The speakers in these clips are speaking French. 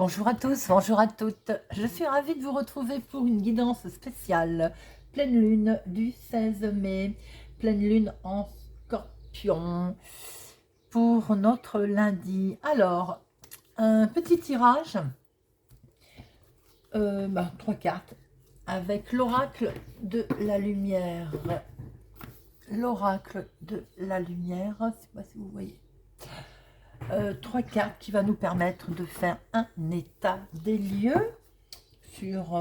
Bonjour à tous, bonjour à toutes. Je suis ravie de vous retrouver pour une guidance spéciale. Pleine lune du 16 mai, pleine lune en Scorpion pour notre lundi. Alors, un petit tirage, 3 cartes avec l'oracle de la lumière. L'oracle de la lumière, je ne sais pas si vous voyez. 3 cartes qui va nous permettre de faire un état des lieux sur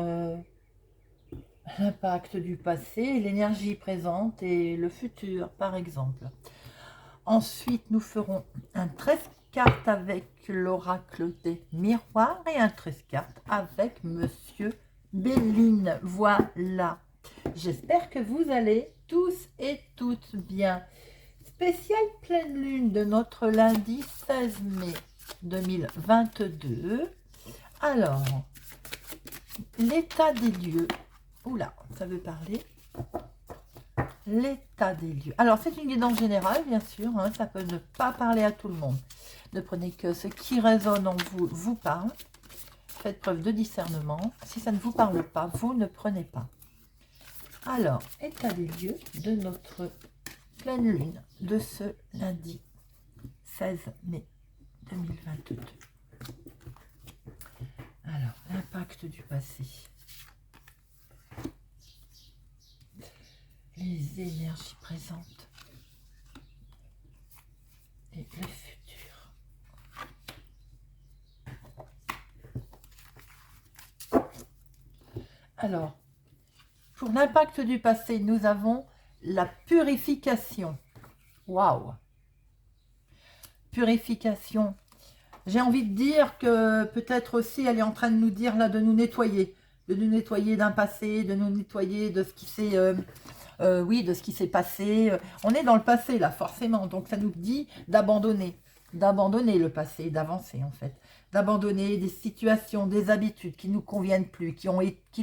l'impact du passé, l'énergie présente et le futur, par exemple. Ensuite, nous ferons un 13 cartes avec l'oracle des miroirs et un 13 cartes avec Monsieur Béline. Voilà. J'espère que vous allez tous et toutes bien. Spéciale pleine lune de notre lundi 16 mai 2022. Alors, l'état des lieux. Oula, ça veut parler. L'état des lieux. Alors, c'est une guidance générale, bien sûr. Hein, ça peut ne pas parler à tout le monde. Ne prenez que ce qui résonne en vous, vous parle. Faites preuve de discernement. Si ça ne vous parle pas, vous ne prenez pas. Alors, état des lieux de notre pleine lune de ce lundi 16 mai 2022. Alors, l'impact du passé. Les énergies présentes et le futur. Alors, pour l'impact du passé, nous avons la purification. Waouh! Purification. J'ai envie de dire que peut-être aussi elle est en train de nous dire là de nous nettoyer d'un passé, de nous nettoyer de ce qui s'est de ce qui s'est passé. On est dans le passé là forcément, donc ça nous dit d'abandonner le passé, d'avancer en fait, d'abandonner des situations, des habitudes qui nous conviennent plus, qui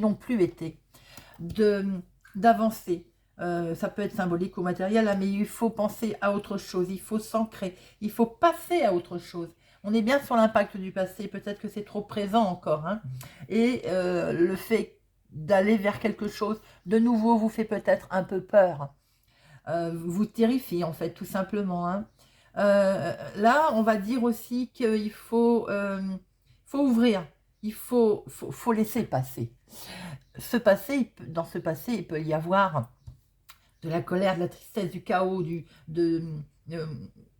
n'ont plus été, d'avancer. Ça peut être symbolique ou matériel, mais il faut penser à autre chose, il faut s'ancrer, il faut passer à autre chose. On est bien sur l'impact du passé, peut-être que c'est trop présent encore. Hein. Et le fait d'aller vers quelque chose de nouveau vous fait peut-être un peu peur. Vous terrifie en fait, tout simplement. Hein. Là, on va dire aussi qu'il faut ouvrir, il faut laisser passer. Dans ce passé, il peut y avoir de la colère, de la tristesse, du chaos,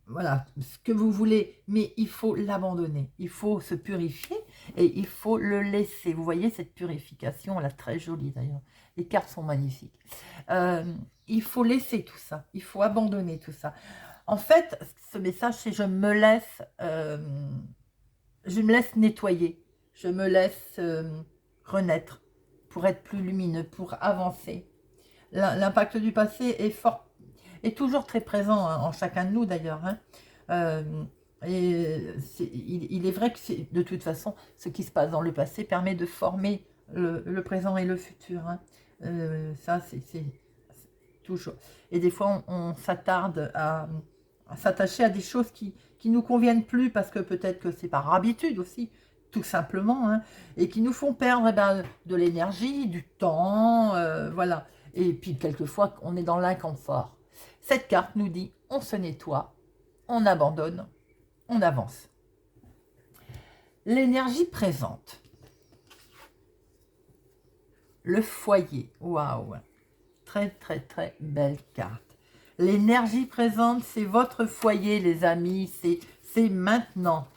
voilà, ce que vous voulez, mais il faut l'abandonner, il faut se purifier et il faut le laisser. Vous voyez cette purification, elle est très jolie d'ailleurs, les cartes sont magnifiques. Il faut laisser tout ça, il faut abandonner tout ça. En fait, ce message, c'est je me laisse nettoyer, je me laisse renaître pour être plus lumineux, pour avancer. L'impact du passé est toujours très présent hein, en chacun de nous d'ailleurs. Hein. Il est vrai que de toute façon, ce qui se passe dans le passé permet de former le présent et le futur. Hein. Ça, c'est toujours. Et des fois, on s'attarde à s'attacher à des choses qui nous conviennent plus parce que peut-être que c'est par habitude aussi, tout simplement, hein, et qui nous font perdre de l'énergie, du temps, voilà. Et puis, quelquefois, on est dans l'inconfort. Cette carte nous dit, on se nettoie, on abandonne, on avance. L'énergie présente. Le foyer. Waouh! Très, très, très belle carte. L'énergie présente, c'est votre foyer, les amis. C'est maintenant.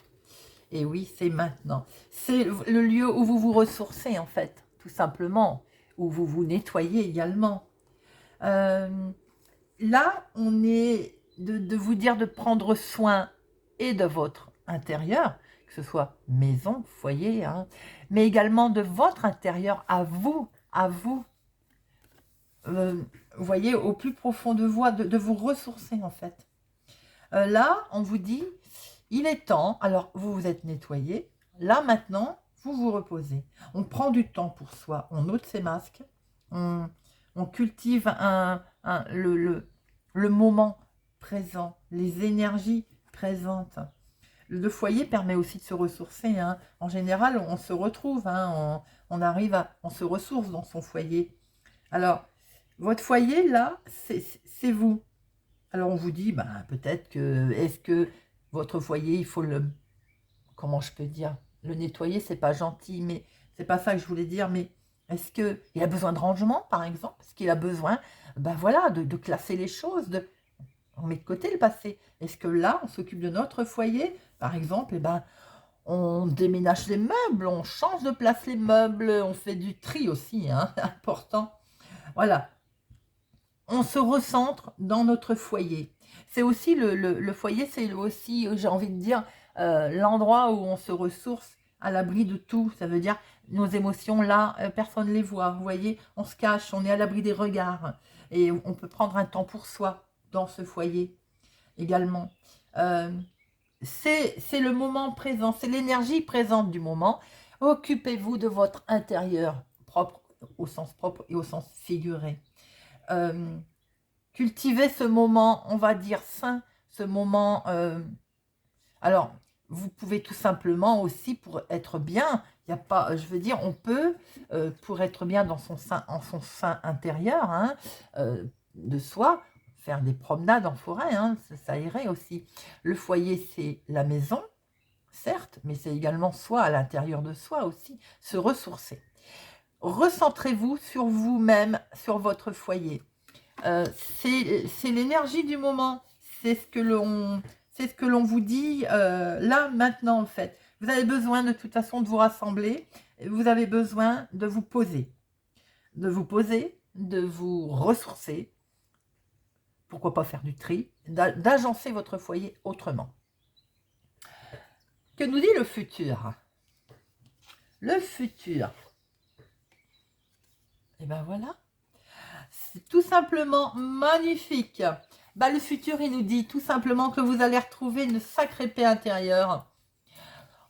Et oui, c'est maintenant. C'est le lieu où vous vous ressourcez, en fait, tout simplement. Où vous vous nettoyez également. Là, on est de vous dire de prendre soin et de votre intérieur, que ce soit maison, foyer, hein, mais également de votre intérieur à vous, vous voyez, au plus profond de vous, de vous ressourcer en fait. Là, on vous dit, il est temps, alors vous vous êtes nettoyé, là maintenant, vous vous reposez. On prend du temps pour soi, on ôte ses masques, on cultive le moment présent, les énergies présentes. Le foyer permet aussi de se ressourcer, hein. En général, on se retrouve, hein, on arrive on se ressource dans son foyer. Alors, votre foyer, là, c'est vous. Alors, on vous dit, ben, peut-être que, est-ce que votre foyer, il faut le, comment je peux dire, le nettoyer, c'est pas gentil, mais c'est pas ça que je voulais dire, mais est-ce qu'il a besoin de rangement, par exemple? Est-ce qu'il a besoin, ben voilà, de classer les choses, on met de côté le passé. Est-ce que là, on s'occupe de notre foyer, par exemple, et ben, on déménage les meubles, on change de place les meubles, on fait du tri aussi, hein, important. Voilà, on se recentre dans notre foyer. C'est aussi le foyer, c'est aussi, j'ai envie de dire, l'endroit où on se ressource à l'abri de tout. Ça veut dire nos émotions, là, personne ne les voit. Vous voyez, on se cache, on est à l'abri des regards. Et on peut prendre un temps pour soi dans ce foyer également. C'est le moment présent, c'est l'énergie présente du moment. Occupez-vous de votre intérieur, propre et au sens figuré. Cultivez ce moment, on va dire sain, ce moment. Alors, vous pouvez tout simplement aussi, pour être bien, il n'y a pas, je veux dire, on peut, pour être bien dans son sein, en son sein intérieur, hein, de soi, faire des promenades en forêt, hein, ça irait aussi. Le foyer, c'est la maison, certes, mais c'est également soi, à l'intérieur de soi aussi, se ressourcer. Recentrez-vous sur vous-même, sur votre foyer. C'est l'énergie du moment, c'est ce que l'on vous dit là, maintenant, en fait. Vous avez besoin de toute façon de vous rassembler, vous avez besoin de vous poser, de vous ressourcer, pourquoi pas faire du tri, d'agencer votre foyer autrement. Que nous dit le futur? Le futur, et ben voilà, c'est tout simplement magnifique. Bah, le futur, il nous dit tout simplement que vous allez retrouver une sacrée paix intérieure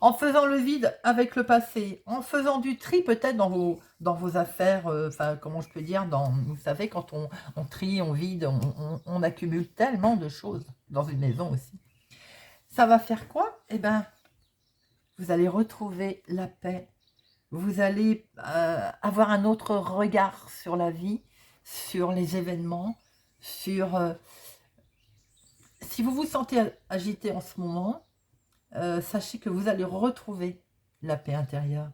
en faisant le vide avec le passé, en faisant du tri peut-être dans vos affaires, enfin, comment je peux dire, vous savez, quand on trie, on vide, on accumule tellement de choses dans une maison aussi. Ça va faire quoi? Eh bien, vous allez retrouver la paix, vous allez avoir un autre regard sur la vie, sur les événements, sur... si vous vous sentez agité en ce moment, sachez que vous allez retrouver la paix intérieure.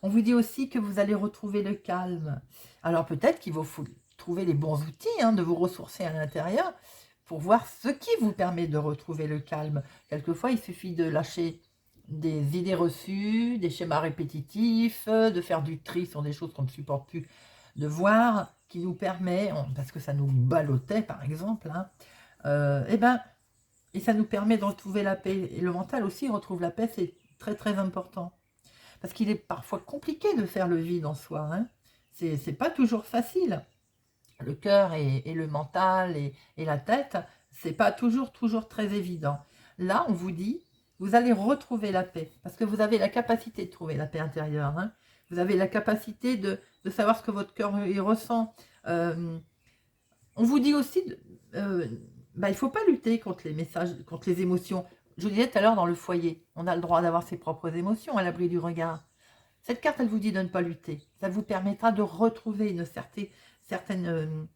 On vous dit aussi que vous allez retrouver le calme. Alors peut-être qu'il faut trouver les bons outils, hein, de vous ressourcer à l'intérieur pour voir ce qui vous permet de retrouver le calme. Quelquefois, il suffit de lâcher des idées reçues, des schémas répétitifs, de faire du tri sur des choses qu'on ne supporte plus de voir, qui nous permet, parce que ça nous ballottait par exemple, hein, et ça nous permet de retrouver la paix. Et le mental aussi retrouve la paix, c'est très très important. Parce qu'il est parfois compliqué de faire le vide en soi, hein. C'est pas toujours facile. Le cœur et le mental et la tête, c'est pas toujours très évident. Là, on vous dit, vous allez retrouver la paix, parce que vous avez la capacité de trouver la paix intérieure, hein. Vous avez la capacité de savoir ce que votre cœur y ressent. On vous dit aussi, il ne faut pas lutter contre les messages, contre les émotions. Je vous disais tout à l'heure, dans le foyer, on a le droit d'avoir ses propres émotions à l'abri du regard. Cette carte, elle vous dit de ne pas lutter. Ça vous permettra de retrouver une certaine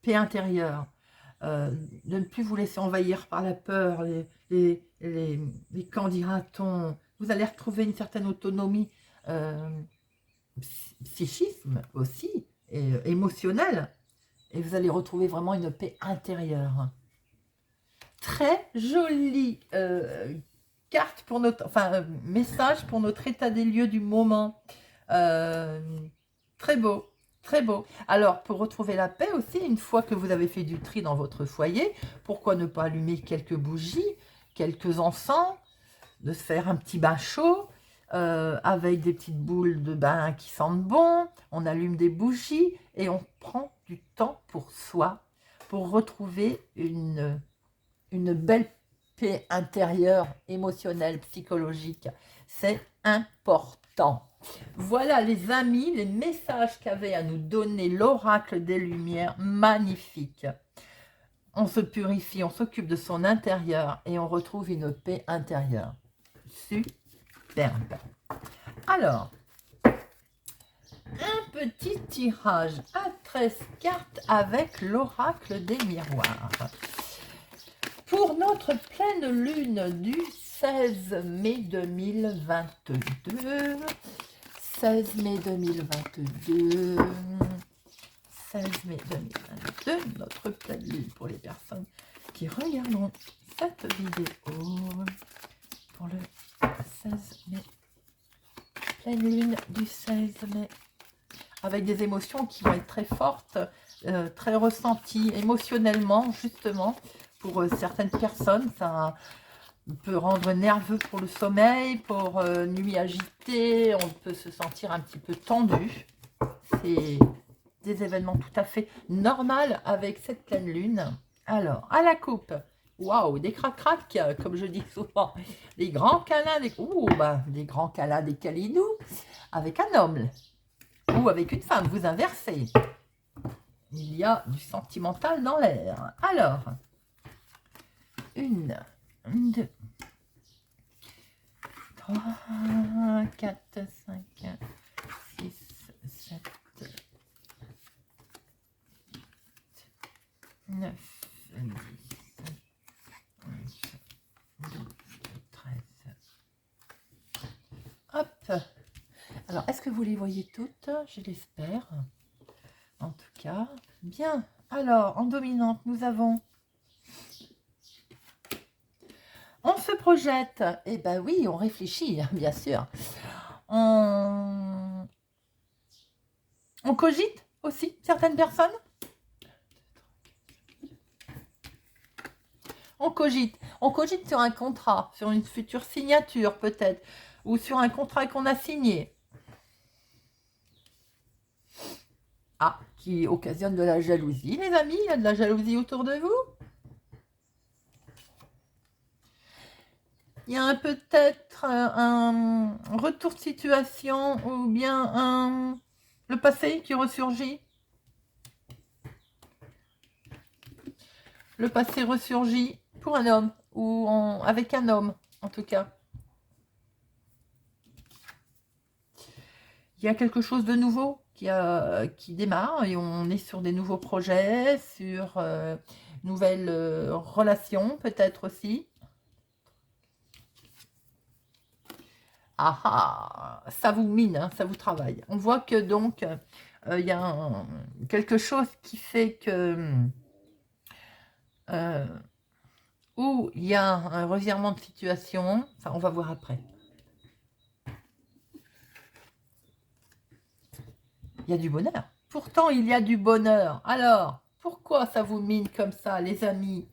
paix intérieure, de ne plus vous laisser envahir par la peur, les qu'en dira-t-on. Vous allez retrouver une certaine autonomie, psychisme aussi, et émotionnelle. Et vous allez retrouver vraiment une paix intérieure. Très jolie carte pour notre, message pour notre état des lieux du moment. Très beau, très beau. Alors, pour retrouver la paix aussi, une fois que vous avez fait du tri dans votre foyer, pourquoi ne pas allumer quelques bougies, quelques encens, de se faire un petit bain chaud, avec des petites boules de bain qui sentent bon, on allume des bougies et on prend du temps pour soi, pour retrouver une belle paix intérieure, émotionnelle, psychologique. C'est important. Voilà les amis, les messages qu'avait à nous donner l'oracle des Lumières, magnifique. on se purifie, on s'occupe de son intérieur et on retrouve une paix intérieure. Superbe. Alors, un petit tirage à 13 cartes avec l'oracle des miroirs. Pour notre pleine lune du 16 mai 2022, 16 mai 2022, 16 mai 2022, notre pleine lune pour les personnes qui regarderont cette vidéo pour le 16 mai, pleine lune du 16 mai, avec des émotions qui vont être très fortes, très ressenties émotionnellement, justement, pour certaines personnes. Ça peut rendre nerveux pour le sommeil, pour nuit agitée, on peut se sentir un petit peu tendu. C'est des événements tout à fait normaux avec cette pleine lune. Alors, à la coupe, waouh, des crac-crac, comme je dis souvent, des grands câlins, des grands câlins, des câlinous, avec un homme ou avec une femme, vous inversez. Il y a du sentimental dans l'air. Alors, 1, 2, 3, 4, 5, 6, 7, 9, 10, 11, 12, 13. Hop. Alors, est-ce que vous les voyez toutes? Je l'espère. En tout cas, bien. Alors, en dominante, nous avons... On se projette. Eh ben oui, on réfléchit, bien sûr. On cogite aussi, certaines personnes. On cogite sur un contrat, sur une future signature peut-être, ou sur un contrat qu'on a signé. Ah, qui occasionne de la jalousie, les amis. Il y a de la jalousie autour de vous. Il y a peut-être un retour de situation ou bien le passé qui ressurgit. Le passé ressurgit pour un homme ou avec un homme en tout cas. Il y a quelque chose de nouveau qui démarre et on est sur des nouveaux projets, sur nouvelles relations peut-être aussi. Ah ah, ça vous mine, hein, ça vous travaille. On voit que donc, il y a quelque chose qui fait que... où il y a un revirement de situation. Enfin, on va voir après. Il y a du bonheur. Pourtant, il y a du bonheur. Alors, pourquoi ça vous mine comme ça, les amis?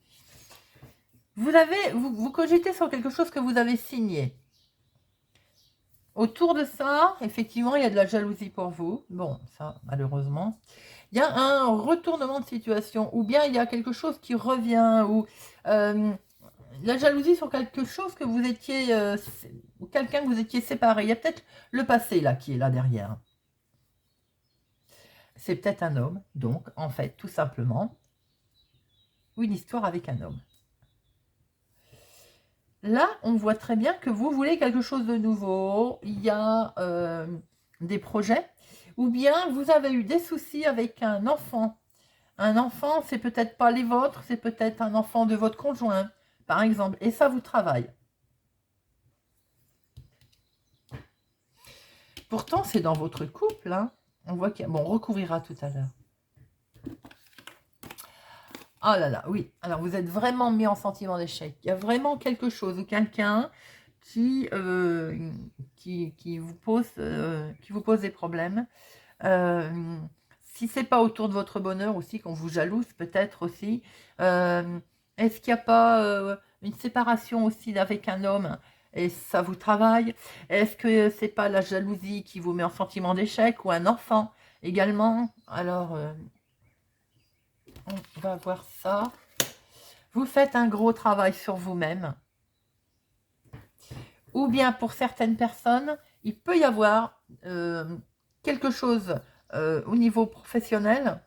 Vous cogitez sur quelque chose que vous avez signé. Autour de ça, effectivement, il y a de la jalousie pour vous. Bon, ça, malheureusement. Il y a un retournement de situation, ou bien il y a quelque chose qui revient, ou la jalousie sur quelque chose que vous étiez, ou quelqu'un que vous étiez séparé. Il y a peut-être le passé, là, qui est là derrière. C'est peut-être un homme, donc, en fait, tout simplement, ou une histoire avec un homme. Là, on voit très bien que vous voulez quelque chose de nouveau. Il y a des projets. Ou bien vous avez eu des soucis avec un enfant. Un enfant, c'est peut-être pas les vôtres, c'est peut-être un enfant de votre conjoint, par exemple. Et ça vous travaille. Pourtant, c'est dans votre couple. Hein. On voit qu'il y a... Bon, on recouvrira tout à l'heure. Ah là là, oui. Alors, vous êtes vraiment mis en sentiment d'échec. Il y a vraiment quelque chose ou quelqu'un qui vous pose des problèmes. Si c'est pas autour de votre bonheur aussi, qu'on vous jalouse peut-être aussi. Est-ce qu'il n'y a pas une séparation aussi avec un homme et ça vous travaille? Est-ce que c'est pas la jalousie qui vous met en sentiment d'échec ou un enfant également? Alors... on va voir ça. Vous faites un gros travail sur vous-même. Ou bien pour certaines personnes, il peut y avoir quelque chose au niveau professionnel.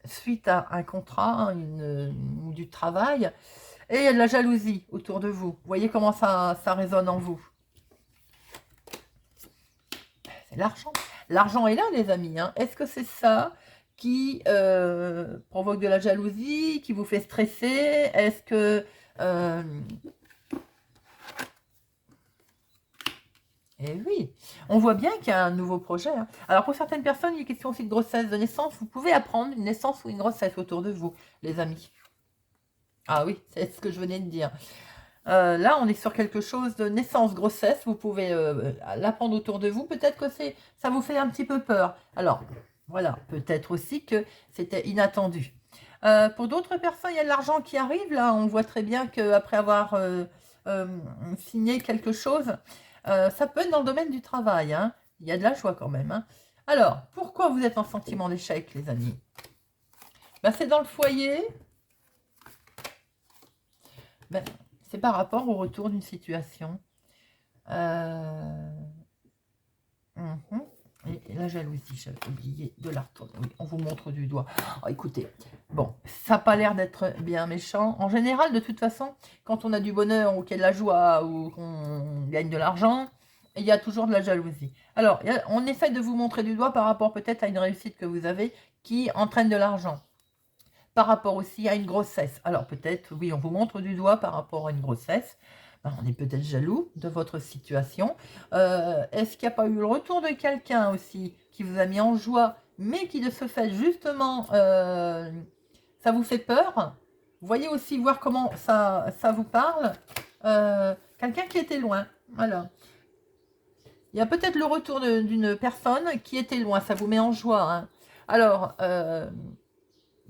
suite à un contrat, du travail, et il y a de la jalousie autour de vous. Vous voyez comment ça résonne en vous. C'est l'argent. L'argent est là, les amis. Hein. Est-ce que c'est ça qui provoque de la jalousie, qui vous fait stresser? Est-ce que... Eh oui, on voit bien qu'il y a un nouveau projet. Hein. Alors pour certaines personnes, il est question aussi de grossesse, de naissance. Vous pouvez apprendre une naissance ou une grossesse autour de vous, les amis. Ah oui, c'est ce que je venais de dire. Là, on est sur quelque chose de naissance, grossesse. Vous pouvez l'apprendre autour de vous. Peut-être que ça vous fait un petit peu peur. Alors, voilà, peut-être aussi que c'était inattendu. Pour d'autres personnes, il y a de l'argent qui arrive. Là, on voit très bien qu'après avoir signé quelque chose, ça peut être dans le domaine du travail. Hein. Il y a de la joie quand même. Hein. Alors, pourquoi vous êtes en sentiment d'échec, les amis? Ben, c'est dans le foyer. Ben, c'est par rapport au retour d'une situation. Et la jalousie, j'avais oublié de la retourner. Oui, on vous montre du doigt. Oh, écoutez, bon, ça n'a pas l'air d'être bien méchant. En général, de toute façon, quand on a du bonheur ou qu'il y a de la joie ou qu'on gagne de l'argent, il y a toujours de la jalousie. Alors, on essaie de vous montrer du doigt par rapport peut-être à une réussite que vous avez qui entraîne de l'argent. Par rapport aussi à une grossesse. Alors peut-être, oui, on vous montre du doigt par rapport à une grossesse. Ben, on est peut-être jaloux de votre situation. Est-ce qu'il n'y a pas eu le retour de quelqu'un aussi qui vous a mis en joie, mais qui de ce fait, justement, ça vous fait peur? Voyez aussi voir comment ça vous parle. Quelqu'un qui était loin. Voilà. Il y a peut-être le retour d'une personne qui était loin. Ça vous met en joie. Hein. Alors...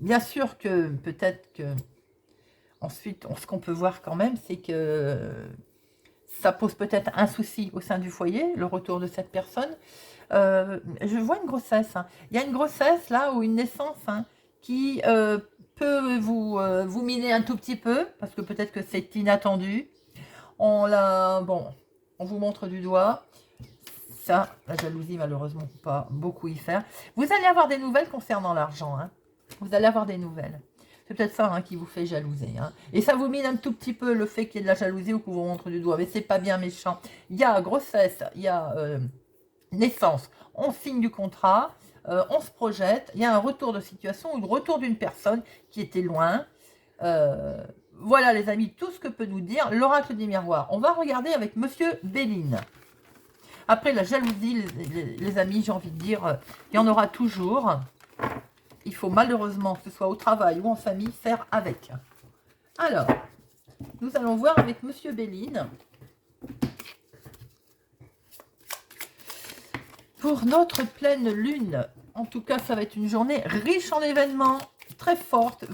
bien sûr que peut-être que ensuite, ce qu'on peut voir quand même, c'est que ça pose peut-être un souci au sein du foyer, le retour de cette personne. Je vois une grossesse. Hein. Il y a une grossesse là ou une naissance hein, qui peut vous miner un tout petit peu parce que peut-être que c'est inattendu. Bon, on vous montre du doigt. Ça, la jalousie, malheureusement, pas beaucoup y faire. Vous allez avoir des nouvelles concernant l'argent. Hein. Vous allez avoir des nouvelles. C'est peut-être ça hein, qui vous fait jalouser. Hein. Et ça vous mine un tout petit peu le fait qu'il y ait de la jalousie ou qu'on vous montre du doigt. Mais c'est pas bien méchant. Il y a grossesse, il y a naissance. On signe du contrat, on se projette. Il y a un retour de situation ou le retour d'une personne qui était loin. Voilà les amis, tout ce que peut nous dire l'oracle des miroirs. On va regarder avec Monsieur Béline. Après la jalousie, les amis, j'ai envie de dire, il y en aura toujours. Il faut malheureusement, que ce soit au travail ou en famille, faire avec. Alors, nous allons voir avec Monsieur Béline. Pour notre pleine lune, en tout cas, ça va être une journée riche en événements, très forte.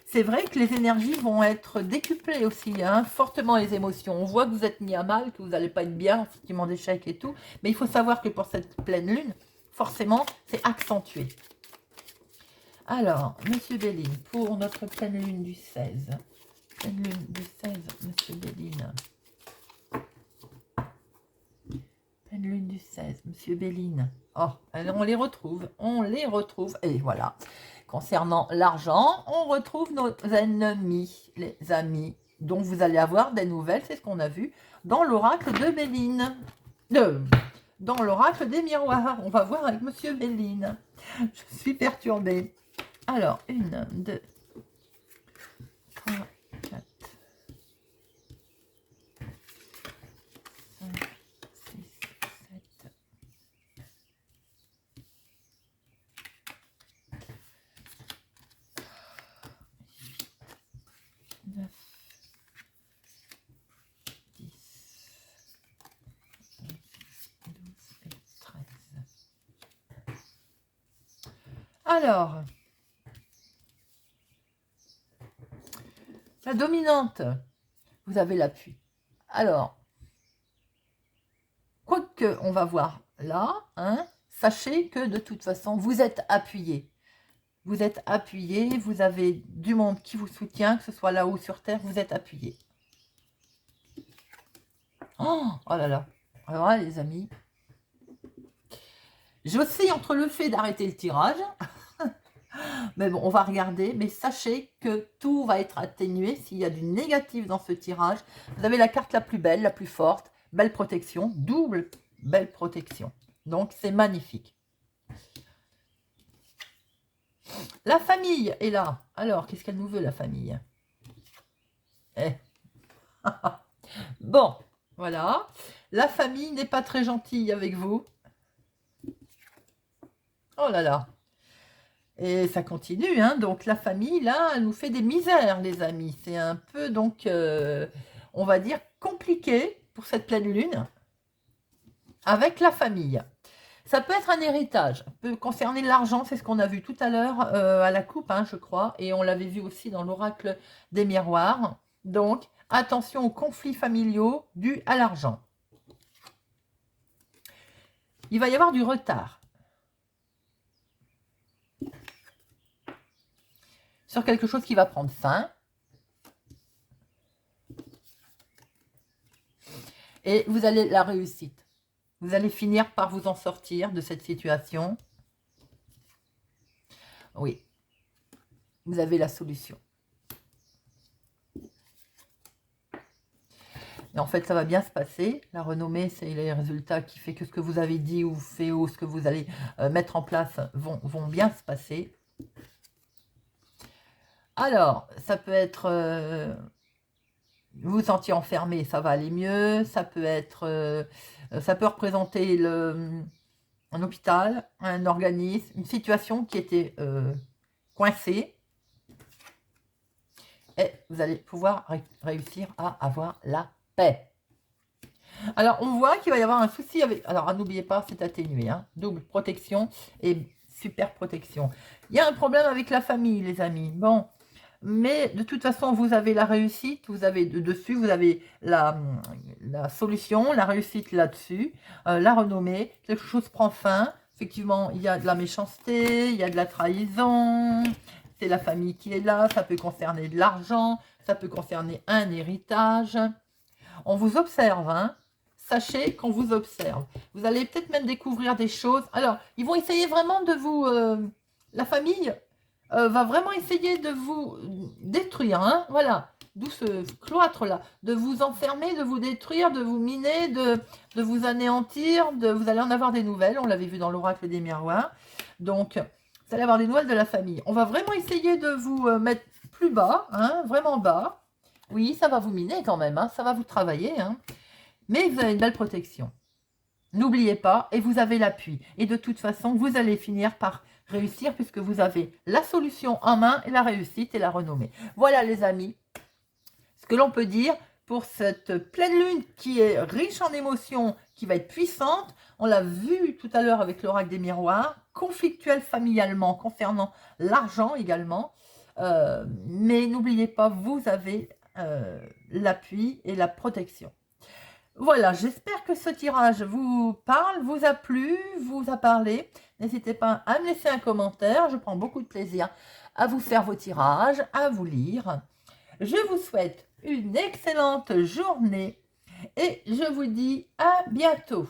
C'est vrai que les énergies vont être décuplées aussi, hein, fortement les émotions. On voit que vous êtes mis à mal, que vous n'allez pas être bien, sentiment d'échec et tout. Mais il faut savoir que pour cette pleine lune, forcément, c'est accentué. Alors, Monsieur Béline, pour notre pleine lune du 16. Pleine lune du 16, Monsieur Béline. Pleine lune du 16, Monsieur Béline. Oh, on les retrouve, et voilà. Concernant l'argent, on retrouve nos ennemis, les amis, dont vous allez avoir des nouvelles, c'est ce qu'on a vu, dans l'oracle de Béline. Dans l'oracle des miroirs, on va voir avec Monsieur Béline. Je suis perturbée. Alors, 1, 2, 3, 4, 5, 6, 7, 9, 10, 11, 12 et 13. Alors, la dominante, vous avez l'appui. Alors, quoi que on va voir là, hein, sachez que de toute façon, vous êtes appuyé. Vous êtes appuyé, vous avez du monde qui vous soutient, que ce soit là-haut sur Terre, vous êtes appuyé. Oh là là. Alors là, les amis, j'oscille entre le fait d'arrêter le tirage Mais bon, on va regarder. Mais sachez que tout va être atténué s'il y a du négatif dans ce tirage. Vous avez la carte la plus belle, la plus forte. Belle protection, double belle protection. Donc, c'est magnifique. La famille est là. Alors, qu'est-ce qu'elle nous veut, la famille? Bon, voilà. La famille n'est pas très gentille avec vous. Oh là là. Et ça continue, hein. Donc la famille, là, elle nous fait des misères, les amis. C'est un peu, donc, on va dire, compliqué pour cette pleine lune avec la famille. Ça peut être un héritage, peut concerner l'argent, c'est ce qu'on a vu tout à l'heure à la coupe, hein, je crois. Et on l'avait vu aussi dans l'oracle des miroirs. Donc, attention aux conflits familiaux dus à l'argent. Il va y avoir du retard sur quelque chose qui va prendre fin. Et vous allez la réussite. Vous allez finir par vous en sortir de cette situation. Oui. Vous avez la solution. Et en fait, ça va bien se passer. La renommée, c'est les résultats qui fait que ce que vous avez dit ou fait ou ce que vous allez mettre en place vont bien se passer. Alors, ça peut être... vous vous sentiez enfermé, ça va aller mieux. Ça peut être... ça peut représenter un hôpital, un organisme, une situation qui était coincée. Et vous allez pouvoir réussir à avoir la paix. Alors, on voit qu'il va y avoir un souci avec... Alors, n'oubliez pas, c'est atténué. Hein, double protection et super protection. Il y a un problème avec la famille, les amis. Bon, mais de toute façon, vous avez la réussite. Vous avez dessus, vous avez la solution, la réussite là-dessus. La renommée, quelque chose prend fin. Effectivement, il y a de la méchanceté, il y a de la trahison. C'est la famille qui est là. Ça peut concerner de l'argent. Ça peut concerner un héritage. On vous observe, hein. Sachez qu'on vous observe. Vous allez peut-être même découvrir des choses. Alors, ils vont essayer vraiment de vous... la famille va vraiment essayer de vous détruire, hein. Voilà. D'où ce cloître-là. De vous enfermer, de vous détruire, de vous miner, de vous anéantir. Vous allez en avoir des nouvelles. On l'avait vu dans l'oracle des miroirs. Donc, vous allez avoir des nouvelles de la famille. On va vraiment essayer de vous mettre plus bas, hein, vraiment bas. Oui, ça va vous miner quand même, hein, ça va vous travailler, hein. Mais vous avez une belle protection. N'oubliez pas, et vous avez l'appui. Et de toute façon, vous allez finir par réussir puisque vous avez la solution en main et la réussite et la renommée. Voilà les amis, ce que l'on peut dire pour cette pleine lune qui est riche en émotions, qui va être puissante. On l'a vu tout à l'heure avec l'oracle des miroirs, conflictuelle familialement concernant l'argent également. Mais n'oubliez pas, vous avez l'appui et la protection. Voilà, j'espère que ce tirage vous parle, vous a plu, vous a parlé. N'hésitez pas à me laisser un commentaire, je prends beaucoup de plaisir à vous faire vos tirages, à vous lire. Je vous souhaite une excellente journée et je vous dis à bientôt.